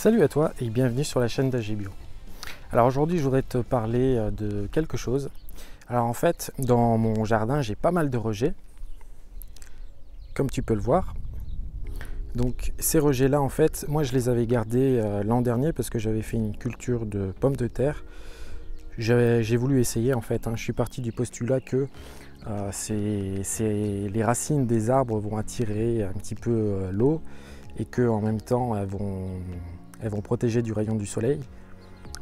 Salut à toi et bienvenue sur la chaîne d'AG Bio. Alors aujourd'hui je voudrais te parler de quelque chose. Alors en fait dans mon jardin j'ai pas mal de rejets, comme tu peux le voir. Donc ces rejets là en fait moi je les avais gardés l'an dernier parce que j'avais fait une culture de pommes de terre. J'ai voulu essayer en fait, je suis parti du postulat que les racines des arbres vont attirer un petit peu l'eau et que en même temps elles vont protéger du rayon du soleil.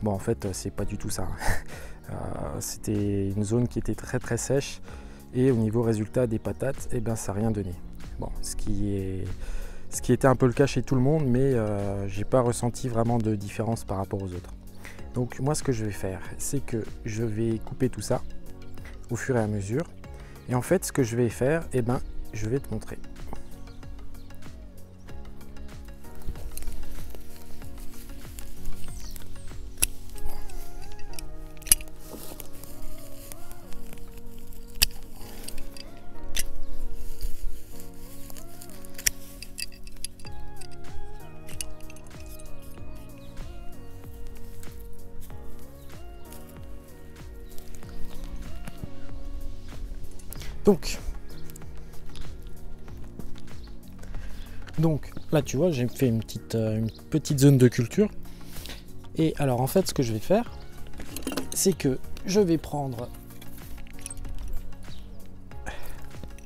Bon en fait c'est pas du tout ça. C'était une zone qui était très sèche et au niveau résultat des patates, ça n'a rien donné. Bon, ce qui était un peu le cas chez tout le monde, mais j'ai pas ressenti vraiment de différence par rapport aux autres. Donc moi ce que je vais faire, c'est que je vais couper tout ça au fur et à mesure. Et en fait ce que je vais faire, je vais te montrer. Donc là tu vois j'ai fait une petite zone de culture. Et alors en fait ce que je vais faire, c'est que je vais prendre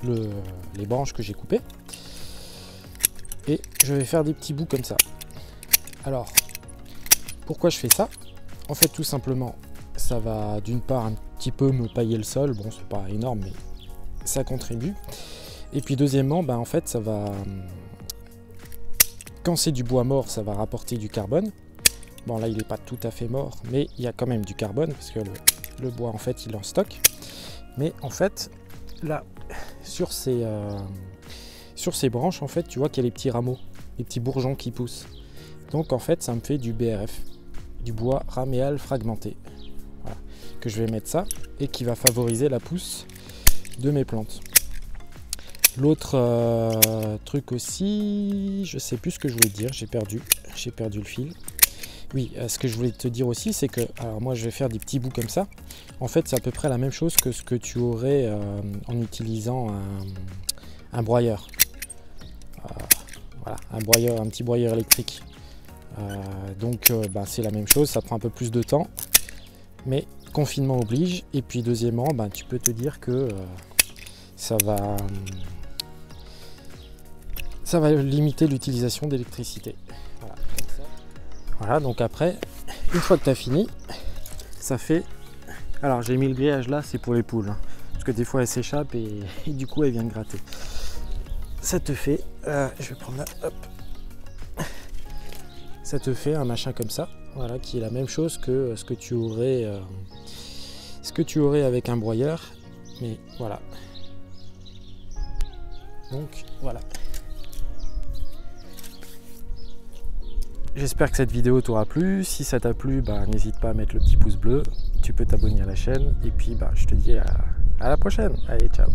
les branches que j'ai coupées et je vais faire des petits bouts comme ça. Alors pourquoi je fais ça? En fait tout simplement ça va d'une part un petit peu me pailler le sol, bon c'est pas énorme mais ça contribue. Et puis deuxièmement en fait ça va, quand c'est du bois mort ça va rapporter du carbone. Bon là il n'est pas tout à fait mort mais il y a quand même du carbone parce que le bois en fait il est en stock. Mais en fait là sur ces branches en fait tu vois qu'il y a les petits rameaux, les petits bourgeons qui poussent. Donc en fait ça me fait du BRF, du bois raméal fragmenté. Voilà. Que je vais mettre ça et qui va favoriser la pousse de mes plantes. L'autre truc aussi, je sais plus ce que je voulais dire, j'ai perdu le fil. Oui, ce que je voulais te dire aussi, c'est que alors moi je vais faire des petits bouts comme ça. En fait, c'est à peu près la même chose que ce que tu aurais en utilisant un broyeur. Voilà, un petit broyeur électrique. Donc c'est la même chose, ça prend un peu plus de temps, mais confinement oblige. Et puis deuxièmement, tu peux te dire que ça va limiter l'utilisation d'électricité. Voilà, comme ça. Voilà, donc après, une fois que tu as fini, ça fait... Alors j'ai mis le grillage là, c'est pour les poules, parce que des fois elles s'échappent et du coup elles viennent gratter. Ça te fait, je vais prendre là, hop. Ça te fait un machin comme ça, voilà, qui est la même chose que ce que tu aurais avec un broyeur, mais voilà. Donc voilà. J'espère que cette vidéo t'aura plu. Si ça t'a plu, n'hésite pas à mettre le petit pouce bleu. Tu peux t'abonner à la chaîne. Et puis je te dis à la prochaine. Allez, ciao.